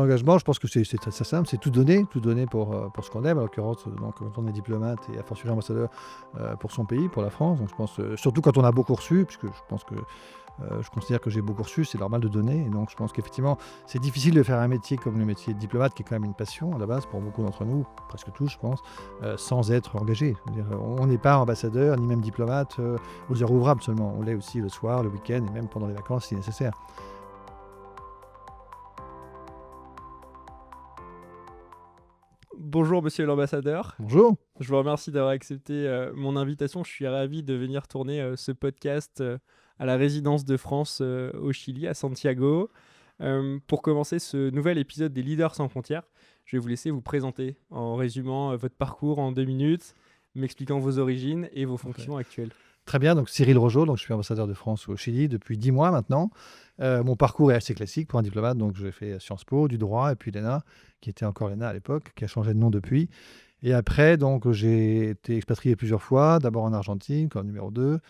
engagement, je pense que c'est très simple, c'est tout donner pour ce qu'on aime, en l'occurrence, donc, quand on est diplomate et a fortiori ambassadeur pour son pays, pour la France. Donc je pense, surtout quand on a beaucoup reçu, puisque je pense que je considère que j'ai beaucoup reçu, c'est normal de donner. Et donc je pense qu'effectivement, c'est difficile de faire un métier comme le métier de diplomate, qui est quand même une passion à la base pour beaucoup d'entre nous, presque tous, je pense, sans être engagé. Je veux dire, on n'est pas ambassadeur, ni même diplomate aux heures ouvrables seulement. On l'est aussi le soir, le week-end et même pendant les vacances si nécessaire. Bonjour monsieur l'ambassadeur, Bonjour. je vous remercie d'avoir accepté mon invitation. Je suis ravi de venir tourner ce podcast à la résidence de France au Chili, à Santiago. Pour commencer ce nouvel épisode des Leaders sans frontières, je vais vous laisser vous présenter en résumant votre parcours en 2 minutes, m'expliquant vos origines et vos fonctions actuelles. Très bien, donc Cyril Rogeau, donc je suis ambassadeur de France au Chili depuis 10 mois maintenant. Mon parcours est assez classique pour un diplomate, donc j'ai fait Sciences Po, du droit, et puis l'ENA, qui était encore l'ENA à l'époque, qui a changé de nom depuis. Et après, donc, j'ai été expatrié plusieurs fois, d'abord en Argentine comme numéro 2,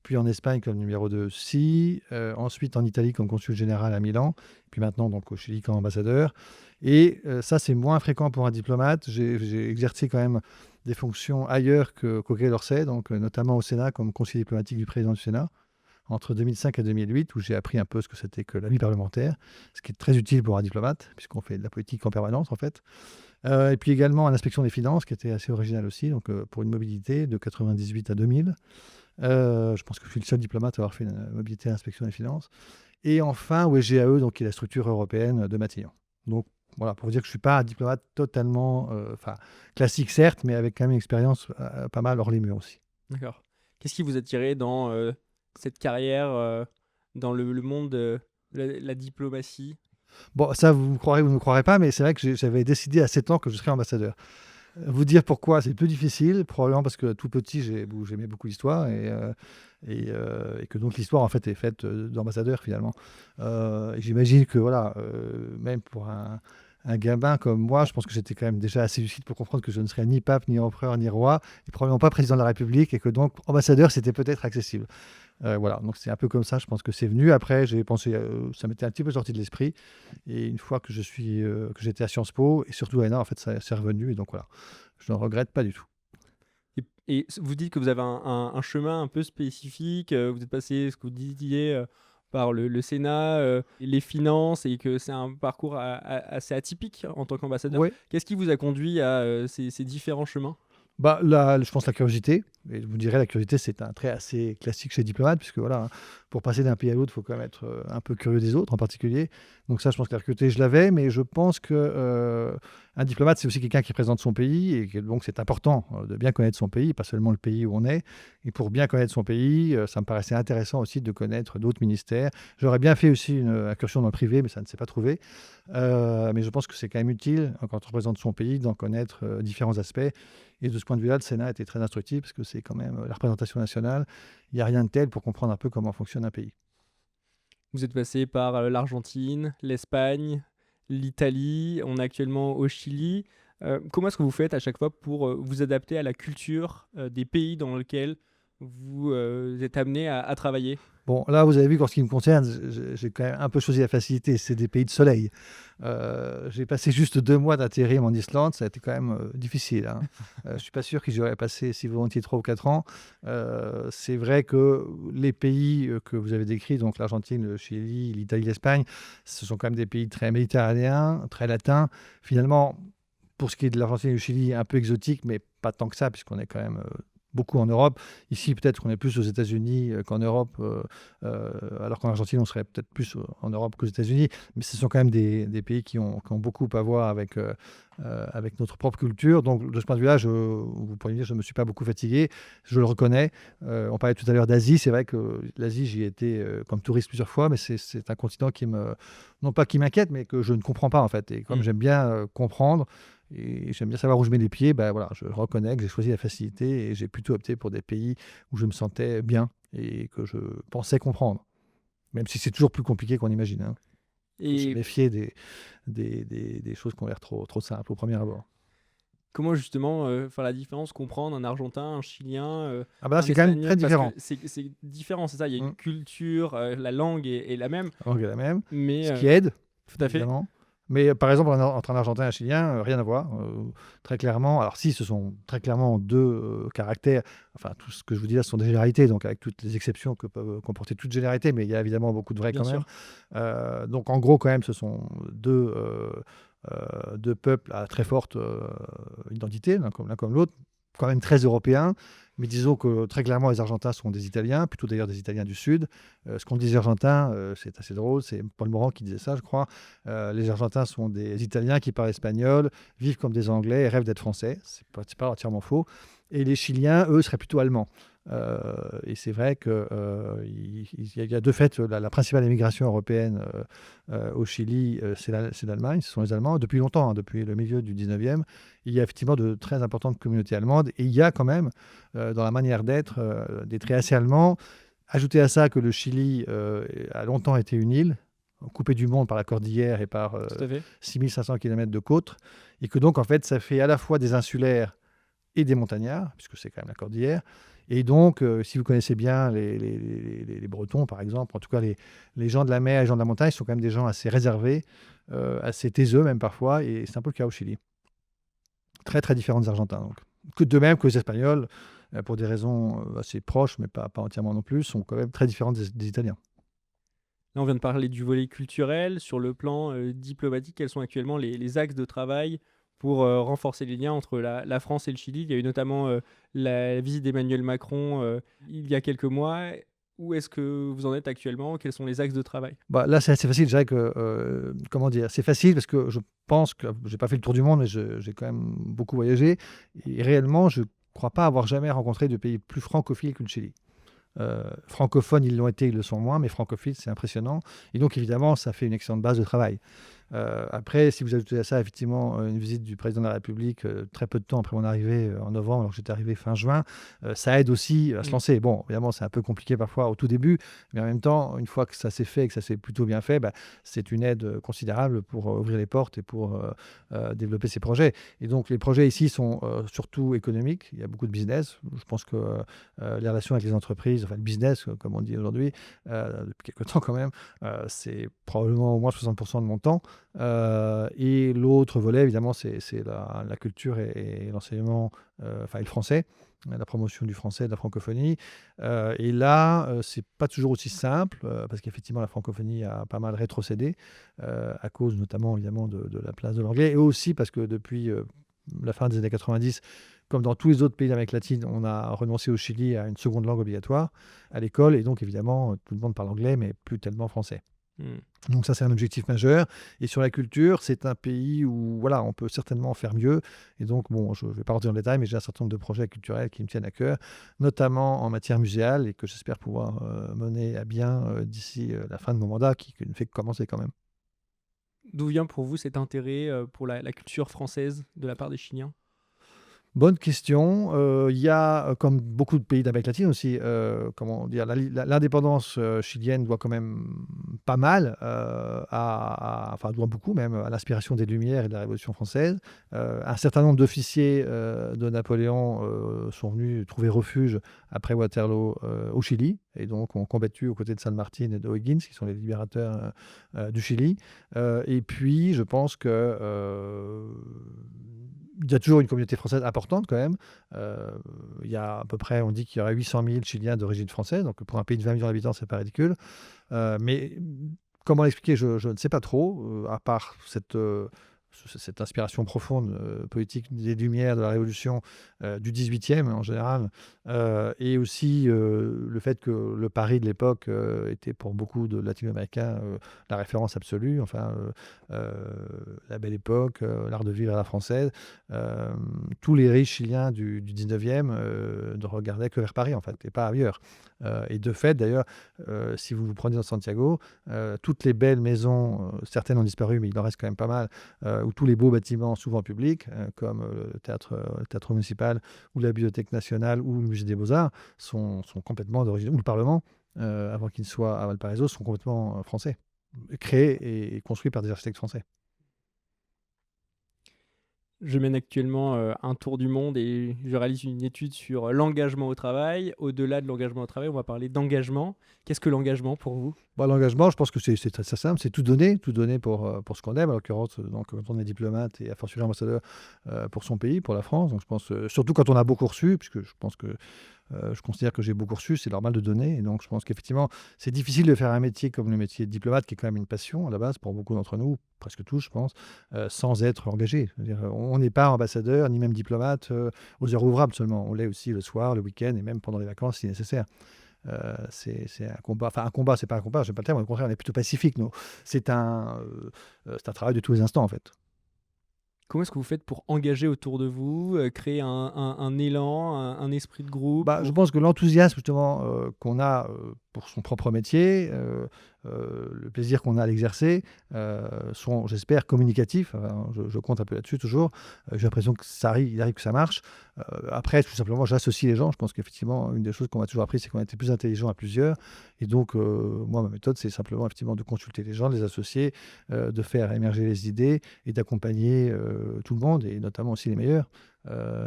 puis en Espagne comme numéro 2 aussi, ensuite en Italie comme consul général à Milan, puis maintenant donc au Chili comme ambassadeur. Et ça, c'est moins fréquent pour un diplomate. J'ai exercé quand même des fonctions ailleurs qu'au Quai d'Orsay, donc notamment au Sénat comme conseiller diplomatique du président du Sénat, entre 2005 et 2008, où j'ai appris un peu ce que c'était que la vie parlementaire, ce qui est très utile pour un diplomate, puisqu'on fait de la politique en permanence, en fait. Et puis également à l'inspection des finances, qui était assez original aussi, donc pour une mobilité de 98 à 2000. Je pense que je suis le seul diplomate à avoir fait une mobilité à l'inspection des finances. Et enfin, au SGAE, donc, qui est la structure européenne de Matignon. Donc, voilà, pour vous dire que je ne suis pas un diplomate totalement classique, certes, mais avec quand même une expérience pas mal hors les murs aussi. D'accord. Qu'est-ce qui vous a attiré dans cette carrière, dans le monde de la diplomatie? Bon, ça, vous me croirez ou vous ne me croirez pas, mais c'est vrai que j'avais décidé à 7 ans que je serais ambassadeur. Vous dire pourquoi, c'est peu difficile, probablement parce que tout petit, j'aimais beaucoup l'histoire et que donc l'histoire, en fait, est faite d'ambassadeurs, finalement. Et j'imagine que, voilà, même pour un gamin comme moi, je pense que j'étais quand même déjà assez lucide pour comprendre que je ne serais ni pape, ni empereur, ni roi, et probablement pas président de la République, et que donc ambassadeur, c'était peut-être accessible. Voilà, donc c'est un peu comme ça, je pense que c'est venu. Après, j'ai pensé, ça m'était un petit peu sorti de l'esprit. Et une fois que que j'étais à Sciences Po, et surtout à ENA, en fait, ça c'est revenu. Et donc voilà, je ne regrette pas du tout. Et vous dites que vous avez un chemin un peu spécifique, vous êtes passé, ce que vous disiez, par le Sénat, les finances, et que c'est un parcours assez atypique en tant qu'ambassadeur. Oui. Qu'est-ce qui vous a conduit à ces différents chemins? Bah, là, je pense la curiosité. Et vous direz, la curiosité, c'est un trait assez classique chez les diplomates, puisque voilà, hein, pour passer d'un pays à l'autre, il faut quand même être un peu curieux des autres en particulier. Donc ça, je pense que la curiosité, je l'avais, mais je pense que un diplomate, c'est aussi quelqu'un qui représente son pays, et que, donc c'est important de bien connaître son pays, pas seulement le pays où on est. Et pour bien connaître son pays, ça me paraissait intéressant aussi de connaître d'autres ministères. J'aurais bien fait aussi une incursion dans le privé, mais ça ne s'est pas trouvé. Mais je pense que c'est quand même utile, quand on représente son pays, d'en connaître différents aspects. Et de ce point de vue-là, le Sénat était très instructif parce que c'est quand même la représentation nationale. Il n'y a rien de tel pour comprendre un peu comment fonctionne un pays. Vous êtes passé par l'Argentine, l'Espagne, l'Italie, on est actuellement au Chili. Comment est-ce que vous faites à chaque fois pour vous adapter à la culture des pays dans lesquels vous êtes amené à travailler? Bon, là, vous avez vu qu'en ce qui me concerne, j'ai quand même un peu choisi la facilité. C'est des pays de soleil. J'ai passé juste 2 mois d'intérim en Islande. Ça a été quand même difficile, hein. Je ne suis pas sûr que j'y aurais passé si volontiers 3 ou 4 ans. C'est vrai que les pays que vous avez décrits, donc l'Argentine, le Chili, l'Italie, l'Espagne, ce sont quand même des pays très méditerranéens, très latins. Finalement, pour ce qui est de l'Argentine et du Chili, un peu exotique, mais pas tant que ça, puisqu'on est quand même beaucoup en Europe. Ici, peut-être qu'on est plus aux États-Unis qu'en Europe, alors qu'en Argentine, on serait peut-être plus en Europe qu'aux États-Unis. Mais ce sont quand même des pays qui ont beaucoup à voir avec notre propre culture. Donc, de ce point de vue-là, vous pourriez me dire, je ne me suis pas beaucoup fatigué. Je le reconnais. On parlait tout à l'heure d'Asie. C'est vrai que l'Asie, j'y ai été comme touriste plusieurs fois, mais c'est un continent non pas qui m'inquiète, mais que je ne comprends pas, en fait. Et comme j'aime bien comprendre, et j'aime bien savoir où je mets les pieds, ben voilà, je reconnais que j'ai choisi la facilité et j'ai plutôt opté pour des pays où je me sentais bien et que je pensais comprendre. Même si c'est toujours plus compliqué qu'on imagine, hein. Il faut se Et méfier des choses qui ont l'air trop simples au premier abord. comment justement faire la différence, comprendre un Argentin, un Chilien, Ah ben là, un c'est quand même Espagnol, très parce que différent. c'est différent, c'est ça, il y a une Mm. culture, la langue est la même, La langue est la même, mais ce qui aide, tout à fait. évidemment. Mais par exemple, entre un Argentin et un Chilien, rien à voir, très clairement. Alors si, ce sont très clairement deux caractères. Enfin, tout ce que je vous dis là, ce sont des généralités, donc avec toutes les exceptions que peuvent comporter toute généralité, mais il y a évidemment beaucoup de vrai Bien quand même. sûr. Donc en gros, quand même, ce sont deux peuples à très forte identité, l'un comme l'autre, quand même très européens. Mais disons que très clairement, les Argentins sont des Italiens, plutôt d'ailleurs des Italiens du Sud. Ce qu'on dit des Argentins, c'est assez drôle, c'est Paul Morand qui disait ça, je crois. Les Argentins sont des Italiens qui parlent espagnol, vivent comme des Anglais et rêvent d'être Français. C'est pas entièrement faux. Et les Chiliens, eux, seraient plutôt Allemands. Et c'est vrai qu'il y a de fait la principale émigration européenne au Chili, c'est l'Allemagne, ce sont les Allemands, depuis longtemps, hein, depuis le milieu du 19e. Il y a effectivement de très importantes communautés allemandes et il y a quand même dans la manière d'être des traits assez allemands. Ajoutez à ça que le Chili a longtemps été une île, coupée du monde par la cordillère et par Tout à fait. 6500 km de côte, et que donc en fait ça fait à la fois des insulaires et des montagnards, puisque c'est quand même la cordillère. Et donc, si vous connaissez bien les Bretons, par exemple, en tout cas les gens de la mer, les gens de la montagne, sont quand même des gens assez réservés, assez taiseux même parfois, et c'est un peu le cas au Chili. Très très différents des Argentins. Donc. De même que les Espagnols, pour des raisons assez proches, mais pas entièrement non plus, sont quand même très différents des Italiens. Là, on vient de parler du volet culturel. Sur le plan diplomatique, quels sont actuellement les axes de travail pour renforcer les liens entre la France et le Chili? Il y a eu notamment la visite d'Emmanuel Macron il y a quelques mois. Où est-ce que vous en êtes actuellement? Quels sont les axes de travail? Bah, là, c'est assez facile. Je dirais que, comment dire, c'est facile parce que je pense que j'ai pas fait le tour du monde, mais j'ai quand même beaucoup voyagé. Et réellement, je crois pas avoir jamais rencontré de pays plus francophile que le Chili. Francophones, ils l'ont été, ils le sont moins, mais francophiles, c'est impressionnant. Et donc, évidemment, ça fait une excellente base de travail. Après, si vous ajoutez à ça, effectivement, une visite du président de la République très peu de temps après mon arrivée en novembre, alors que j'étais arrivé fin juin, ça aide aussi à se Mm. lancer. Bon, évidemment, c'est un peu compliqué parfois au tout début, mais en même temps, une fois que ça s'est fait et que ça s'est plutôt bien fait, bah, c'est une aide considérable pour ouvrir les portes et pour développer ces projets. Et donc, les projets ici sont surtout économiques. Il y a beaucoup de business. Je pense que les relations avec les entreprises, enfin le business, comme on dit aujourd'hui, depuis quelques temps quand même, c'est probablement au moins 60% de mon temps. Et l'autre volet, évidemment, c'est la culture et l'enseignement, enfin, et le français, la promotion du français, de la francophonie. Et là, c'est pas toujours aussi simple, parce qu'effectivement, la francophonie a pas mal rétrocédé, à cause notamment, évidemment, de la place de l'anglais, et aussi parce que depuis la fin des années 90, comme dans tous les autres pays d'Amérique latine, on a renoncé au Chili à une seconde langue obligatoire à l'école, et donc, évidemment, tout le monde parle anglais, mais plus tellement français. Mm. Donc ça, c'est un objectif majeur. Et sur la culture, c'est un pays où voilà, on peut certainement faire mieux. Et donc, bon, je ne vais pas rentrer dans le détail, mais j'ai un certain nombre de projets culturels qui me tiennent à cœur, notamment en matière muséale, et que j'espère pouvoir mener à bien d'ici la fin de mon mandat, qui ne fait que commencer quand même. D'où vient pour vous cet intérêt pour la culture française de la part des Chiliens? Bonne question. Il y a, comme beaucoup de pays d'Amérique latine aussi, comment dire, l'indépendance chilienne doit quand même pas mal, enfin doit beaucoup même à l'inspiration des Lumières et de la Révolution française. Un certain nombre d'officiers de Napoléon sont venus trouver refuge après Waterloo au Chili, et donc ont combattu aux côtés de San Martin et de O'Higgins, qui sont les libérateurs du Chili. Et puis, je pense que il y a toujours une communauté française importante quand même. Il y a à peu près, on dit qu'il y aurait 800 000 Chiliens d'origine française, donc pour un pays de 20 millions d'habitants, c'est pas ridicule. Mais comment l'expliquer, je ne sais pas trop, à part cette inspiration profonde politique des Lumières, de la Révolution du 18e en général, et aussi le fait que le Paris de l'époque était pour beaucoup de latino-américains la référence absolue, enfin la belle époque, l'art de vivre à la française. Tous les riches chiliens du 19e ne regardaient que vers Paris en fait, et pas ailleurs. Et de fait, d'ailleurs, si vous vous prenez dans Santiago, toutes les belles maisons, certaines ont disparu, mais il en reste quand même pas mal, où tous les beaux bâtiments, souvent publics, comme le théâtre municipal, ou la Bibliothèque nationale, ou le Musée des Beaux-Arts, sont complètement d'origine, ou le Parlement, avant qu'il ne soit à Valparaiso, sont complètement français, créés et construits par des architectes français. Je mène actuellement un tour du monde et je réalise une étude sur l'engagement au travail. Au-delà de l'engagement au travail, on va parler d'engagement. Qu'est-ce que l'engagement pour vous? Bon, l'engagement, je pense que c'est très simple, c'est tout donner pour ce qu'on aime, en l'occurrence, donc, quand on est diplomate et a fortiori ambassadeur pour son pays, pour la France. Donc je pense, surtout quand on a beaucoup reçu, puisque je pense que je considère que j'ai beaucoup reçu, c'est normal de donner. Et donc je pense qu'effectivement, c'est difficile de faire un métier comme le métier de diplomate, qui est quand même une passion à la base pour beaucoup d'entre nous, presque tous, je pense, sans être engagé. C'est-à-dire, on n'est pas ambassadeur, ni même diplomate aux heures ouvrables seulement. On l'est aussi le soir, le week-end et même pendant les vacances si nécessaire. C'est un combat, enfin un combat, c'est pas un combat, j'aime pas le terme, au contraire, on est plutôt pacifique, nous. C'est un travail de tous les instants, en fait. Comment est-ce que vous faites pour engager autour de vous, créer un élan, un esprit de groupe Bah, je pense que l'enthousiasme, justement, qu'on a pour son propre métier, le plaisir qu'on a à l'exercer, sont, j'espère, communicatifs. Je compte un peu là-dessus toujours. J'ai l'impression que il arrive que ça marche. Après, tout simplement, j'associe les gens. Je pense qu'effectivement, une des choses qu'on m'a toujours appris, c'est qu'on était plus intelligent à plusieurs. Et donc, moi, ma méthode, c'est simplement effectivement de consulter les gens, de les associer, de faire émerger les idées et d'accompagner tout le monde, et notamment aussi les meilleurs.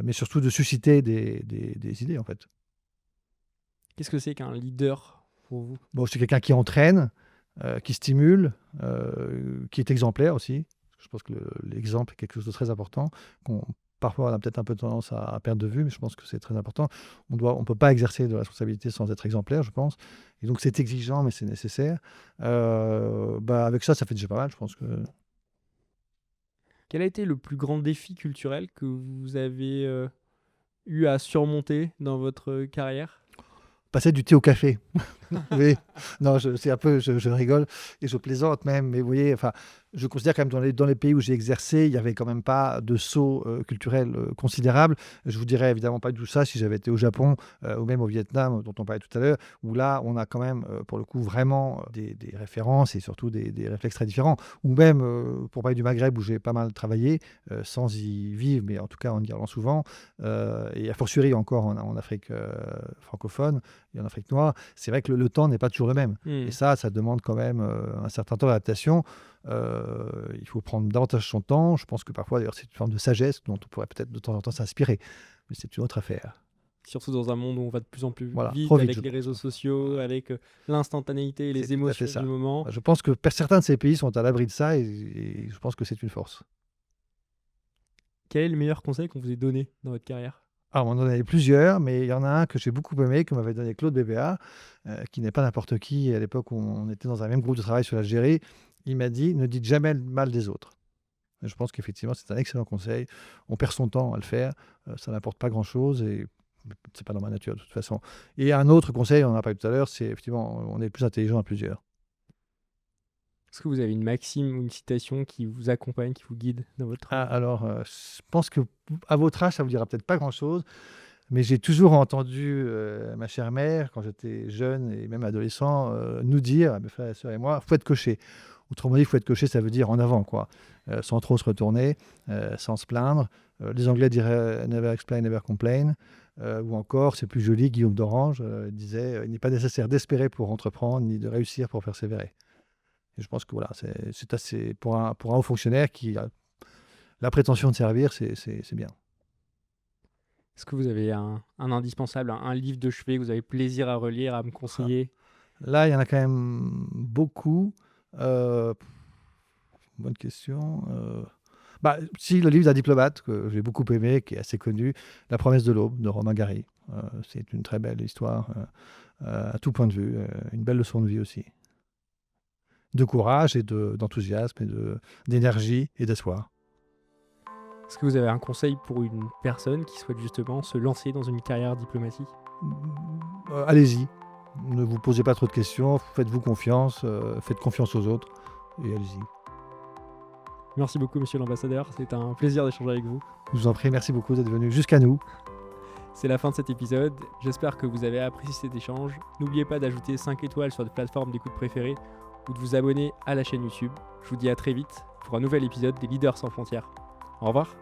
Mais surtout de susciter des idées, en fait. Qu'est-ce que c'est qu'un leader pour vous? Bon, c'est quelqu'un qui entraîne, qui stimule, qui est exemplaire aussi. Je pense que l'exemple est quelque chose de très important, qu'on parfois on a peut-être un peu tendance à perdre de vue, mais je pense que c'est très important. On peut pas exercer de responsabilité sans être exemplaire, je pense. Et donc c'est exigeant, mais c'est nécessaire. Avec ça fait déjà pas mal, je pense que Quel a été le plus grand défi culturel que vous avez eu à surmonter dans votre carrière? passer du thé au café. Oui, non, c'est un peu, je rigole et je plaisante même, mais vous voyez, enfin, je considère quand même dans les pays où j'ai exercé, il y avait quand même pas de saut culturel considérable. Je vous dirais évidemment pas du tout ça si j'avais été au Japon ou même au Vietnam, dont on parlait tout à l'heure, où là, on a quand même, pour le coup, vraiment des références et surtout des réflexes très différents. Ou même, pour parler du Maghreb, où j'ai pas mal travaillé, sans y vivre, mais en tout cas en y allant souvent, et a fortiori encore en Afrique francophone et en Afrique noire, c'est vrai que le temps n'est pas toujours le même. Mmh. Et ça demande quand même un certain temps d'adaptation. Il faut prendre davantage son temps. Je pense que parfois, d'ailleurs, c'est une forme de sagesse dont on pourrait peut-être de temps en temps s'inspirer. Mais c'est une autre affaire. Surtout dans un monde où on va de plus en plus Voilà, vite trop vite, avec je les pense. réseaux sociaux, avec l'instantanéité et C'est les tout à fait émotions ça. du moment. Je pense que certains de ces pays sont à l'abri de ça et je pense que c'est une force. Quel est le meilleur conseil qu'on vous ait donné dans votre carrière? Alors, on en avait plusieurs, mais il y en a un que j'ai beaucoup aimé, que m'avait donné Claude Bébéa, qui n'est pas n'importe qui. À l'époque où on était dans un même groupe de travail sur l'Algérie, il m'a dit: «Ne dites jamais le mal des autres». Et je pense qu'effectivement, c'est un excellent conseil. On perd son temps à le faire, ça n'apporte pas grand-chose et c'est pas dans ma nature de toute façon. Et un autre conseil, on en a parlé tout à l'heure, c'est effectivement, on est plus intelligent à plusieurs. Est-ce que vous avez une maxime ou une citation qui vous accompagne, qui vous guide dans votre Ah, travail? alors, je pense qu'à votre âge, ça vous dira peut-être pas grand-chose, mais j'ai toujours entendu, ma chère mère, quand j'étais jeune et même adolescent, nous dire, à mes frères et sœurs et moi: «Faut être cocher». Autrement dit, faut être cocher, ça veut dire en avant, quoi, sans trop se retourner, sans se plaindre. Les Anglais diraient: «Never explain, never complain», ou encore, c'est plus joli, Guillaume d'Orange, disait: «Il n'est pas nécessaire d'espérer pour entreprendre, ni de réussir pour persévérer». Et je pense que voilà, c'est assez pour un haut fonctionnaire qui a la prétention de servir, c'est bien. Est-ce que vous avez un indispensable, un livre de chevet que vous avez plaisir à relire, à me conseiller? Là, il y en a quand même beaucoup. Heu, bonne question, si, le livre d'un diplomate que j'ai beaucoup aimé, qui est assez connu, La promesse de l'aube de Romain Gary. C'est une très belle histoire, à tout point de vue, une belle leçon de vie aussi. De courage et d'enthousiasme et d'énergie et d'espoir. Est-ce que vous avez un conseil pour une personne qui souhaite justement se lancer dans une carrière diplomatique? Allez-y, ne vous posez pas trop de questions, faites-vous confiance, faites confiance aux autres et allez-y. Merci beaucoup, monsieur l'ambassadeur. C'est un plaisir d'échanger avec vous. Je vous en prie, merci beaucoup d'être venu jusqu'à nous. C'est la fin de cet épisode. J'espère que vous avez apprécié cet échange. N'oubliez pas d'ajouter 5 étoiles sur votre plateforme d'écoute préférée ou de vous abonner à la chaîne YouTube. Je vous dis à très vite pour un nouvel épisode des Leaders sans frontières. Au revoir.